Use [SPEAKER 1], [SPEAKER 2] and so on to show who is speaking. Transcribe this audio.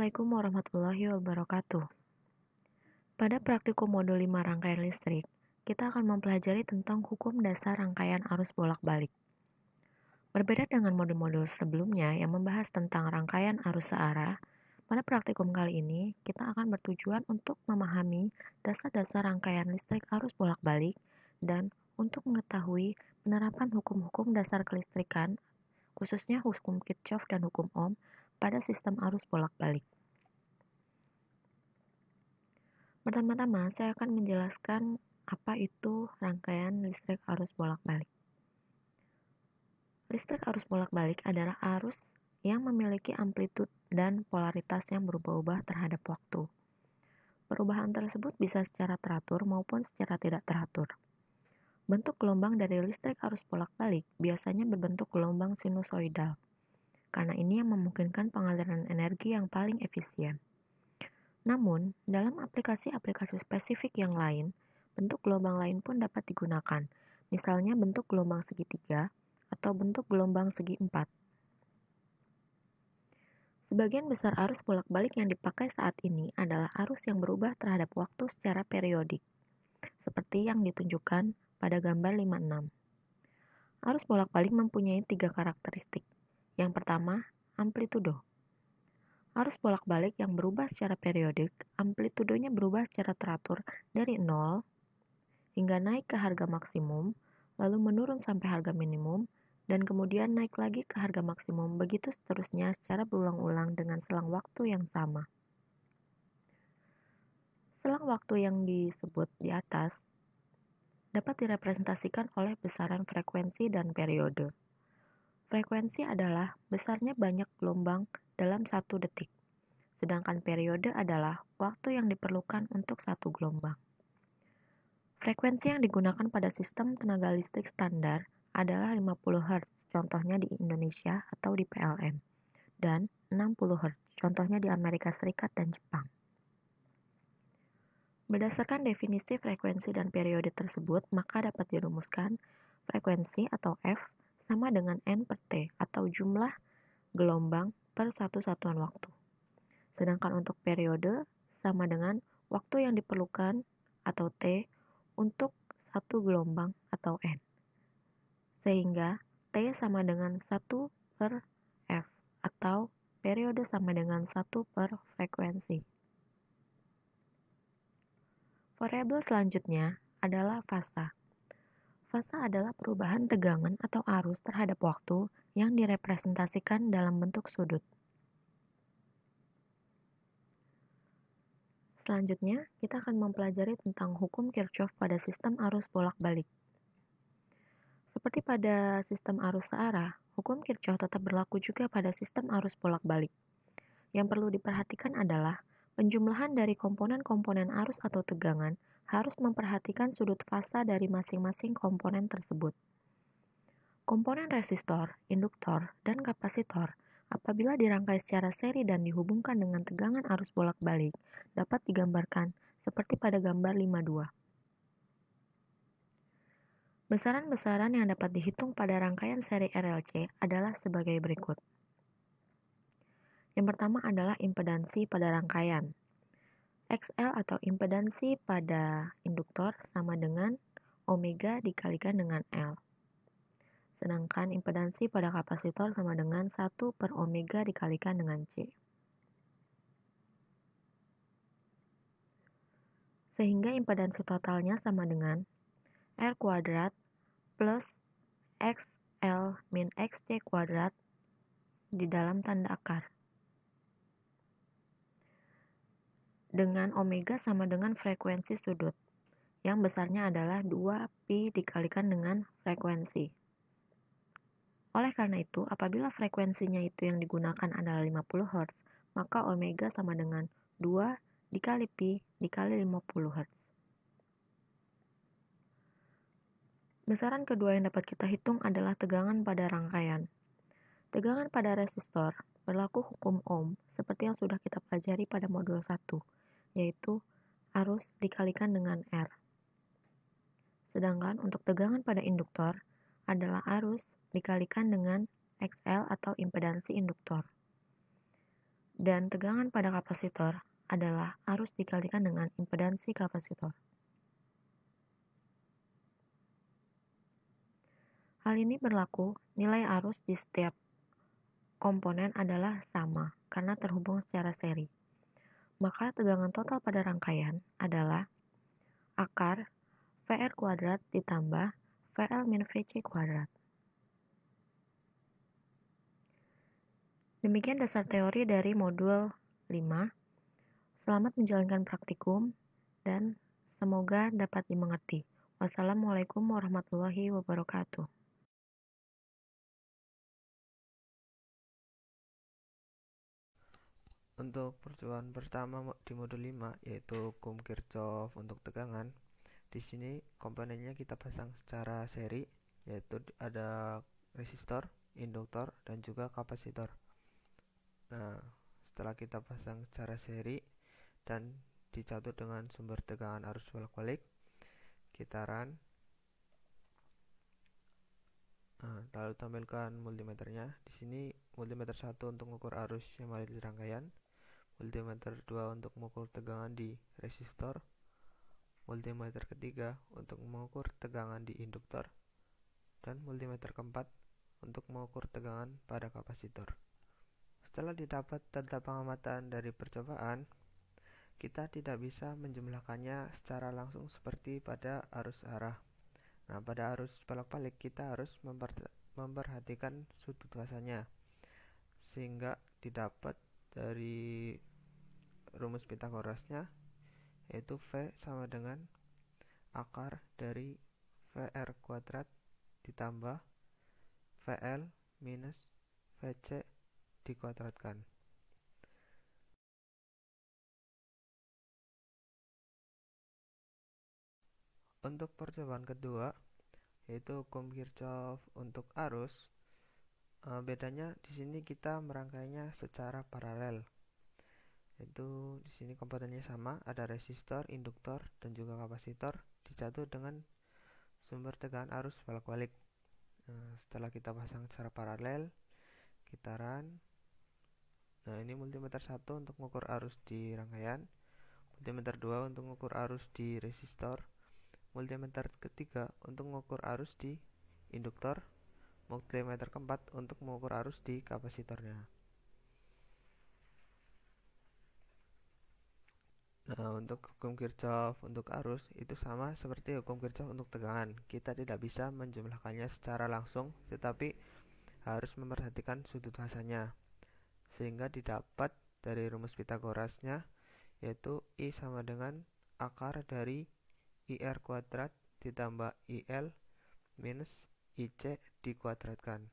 [SPEAKER 1] Assalamualaikum warahmatullahi wabarakatuh. Pada praktikum modul 5 rangkaian listrik, kita akan mempelajari tentang hukum dasar rangkaian arus bolak-balik. Berbeda dengan modul-modul sebelumnya yang membahas tentang rangkaian arus searah, pada praktikum kali ini kita akan bertujuan untuk memahami dasar-dasar rangkaian listrik arus bolak-balik dan untuk mengetahui penerapan hukum-hukum dasar kelistrikan, khususnya hukum Kirchhoff dan hukum Ohm, pada sistem arus bolak-balik. Pertama-tama, saya akan menjelaskan apa itu rangkaian listrik arus bolak-balik. Listrik arus bolak-balik adalah arus yang memiliki amplitud dan polaritas yang berubah-ubah terhadap waktu. Perubahan tersebut bisa secara teratur maupun secara tidak teratur. Bentuk gelombang dari listrik arus bolak-balik biasanya berbentuk gelombang sinusoidal, karena ini yang memungkinkan pengaliran energi yang paling efisien. Namun, dalam aplikasi-aplikasi spesifik yang lain, bentuk gelombang lain pun dapat digunakan, misalnya bentuk gelombang segitiga atau bentuk gelombang segi empat. Sebagian besar arus bolak-balik yang dipakai saat ini adalah arus yang berubah terhadap waktu secara periodik, seperti yang ditunjukkan pada gambar 56. Arus bolak-balik mempunyai 3 karakteristik. Yang pertama, amplitudo. Arus bolak-balik yang berubah secara periodik, amplitudenya berubah secara teratur dari 0 hingga naik ke harga maksimum, lalu menurun sampai harga minimum, dan kemudian naik lagi ke harga maksimum, begitu seterusnya secara berulang-ulang dengan selang waktu yang sama. Selang waktu yang disebut di atas dapat direpresentasikan oleh besaran frekuensi dan periode. Frekuensi adalah besarnya banyak gelombang dalam 1 detik. Sedangkan periode adalah waktu yang diperlukan untuk 1 gelombang. Frekuensi yang digunakan pada sistem tenaga listrik standar adalah 50 Hz, contohnya di Indonesia atau di PLN, dan 60 Hz, contohnya di Amerika Serikat dan Jepang. Berdasarkan definisi frekuensi dan periode tersebut, maka dapat dirumuskan frekuensi atau F sama dengan N per T atau jumlah gelombang per satu satuan waktu. Sedangkan untuk periode sama dengan waktu yang diperlukan atau T untuk 1 gelombang atau N. Sehingga T sama dengan 1 per F atau periode sama dengan 1 per frekuensi. Variabel selanjutnya adalah fasa. Fasa adalah perubahan tegangan atau arus terhadap waktu yang direpresentasikan dalam bentuk sudut. Selanjutnya, kita akan mempelajari tentang hukum Kirchhoff pada sistem arus bolak-balik. Seperti pada sistem arus searah, hukum Kirchhoff tetap berlaku juga pada sistem arus bolak-balik. Yang perlu diperhatikan adalah penjumlahan dari komponen-komponen arus atau tegangan harus memperhatikan sudut fasa dari masing-masing komponen tersebut. Komponen resistor, induktor, dan kapasitor apabila dirangkai secara seri dan dihubungkan dengan tegangan arus bolak-balik dapat digambarkan seperti pada gambar 52. Besaran-besaran yang dapat dihitung pada rangkaian seri RLC adalah sebagai berikut. Yang pertama adalah impedansi pada rangkaian. XL atau impedansi pada induktor sama dengan omega dikalikan dengan L. Sedangkan impedansi pada kapasitor sama dengan 1 per omega dikalikan dengan C. Sehingga impedansi totalnya sama dengan R kuadrat plus XL min XC kuadrat di dalam tanda akar. Dengan omega sama dengan frekuensi sudut, yang besarnya adalah 2pi dikalikan dengan frekuensi. Oleh karena itu, apabila frekuensinya itu yang digunakan adalah 50 Hz, maka omega sama dengan 2 dikali pi dikali 50 Hz. Besaran kedua yang dapat kita hitung adalah tegangan pada rangkaian. Tegangan pada resistor berlaku hukum Ohm seperti yang sudah kita pelajari pada modul 1, yaitu arus dikalikan dengan R. Sedangkan untuk tegangan pada induktor adalah arus dikalikan dengan XL atau impedansi induktor. dan tegangan pada kapasitor adalah arus dikalikan dengan impedansi kapasitor. Hal ini berlaku nilai arus di setiap komponen adalah sama karena terhubung secara seri. Maka tegangan total pada rangkaian adalah akar VR kuadrat ditambah VL min VC kuadrat. Demikian dasar teori dari modul 5. Selamat menjalankan praktikum dan semoga dapat dimengerti. Wassalamualaikum warahmatullahi wabarakatuh.
[SPEAKER 2] Untuk percobaan pertama di modul 5 yaitu hukum Kirchhoff untuk tegangan. Di sini komponennya kita pasang secara seri, yaitu ada resistor, induktor, dan juga kapasitor. Nah, setelah kita pasang secara seri dan dicatut dengan sumber tegangan arus bolak-balik, kita run. Lalu tampilkan multimeternya. Di sini multimeter 1 untuk mengukur arus yang mengalir di rangkaian, multimeter 2 untuk mengukur tegangan di resistor, multimeter ketiga untuk mengukur tegangan di induktor, dan multimeter keempat untuk mengukur tegangan pada kapasitor. Setelah didapat data pengamatan dari percobaan, kita tidak bisa menjumlahkannya secara langsung seperti pada arus arah. Nah, pada arus bolak-balik kita harus memperhatikan sudut fasanya, sehingga didapat dari rumus Pitagorasnya, yaitu V sama dengan akar dari VR kuadrat ditambah VL minus VC dikuadratkan. Untuk percobaan kedua, yaitu hukum Kirchhoff untuk arus. Bedanya di sini kita merangkainya secara paralel. Yaitu di sini komponennya sama, ada resistor, induktor, dan juga kapasitor disatu dengan sumber tegangan arus bolak-balik. Setelah kita pasang secara paralel, kita run. Nah, ini multimeter 1 untuk mengukur arus di rangkaian, multimeter 2 untuk mengukur arus di resistor, multimeter ketiga untuk mengukur arus di induktor, multimeter keempat untuk mengukur arus di kapasitornya. Nah, untuk hukum Kirchhoff untuk arus itu sama seperti hukum Kirchhoff untuk tegangan. Kita tidak bisa menjumlahkannya secara langsung, tetapi harus memperhatikan sudut fasanya, sehingga didapat dari rumus Pitagorasnya, yaitu I sama dengan akar dari IR kuadrat ditambah IL minus IC dikuadratkan.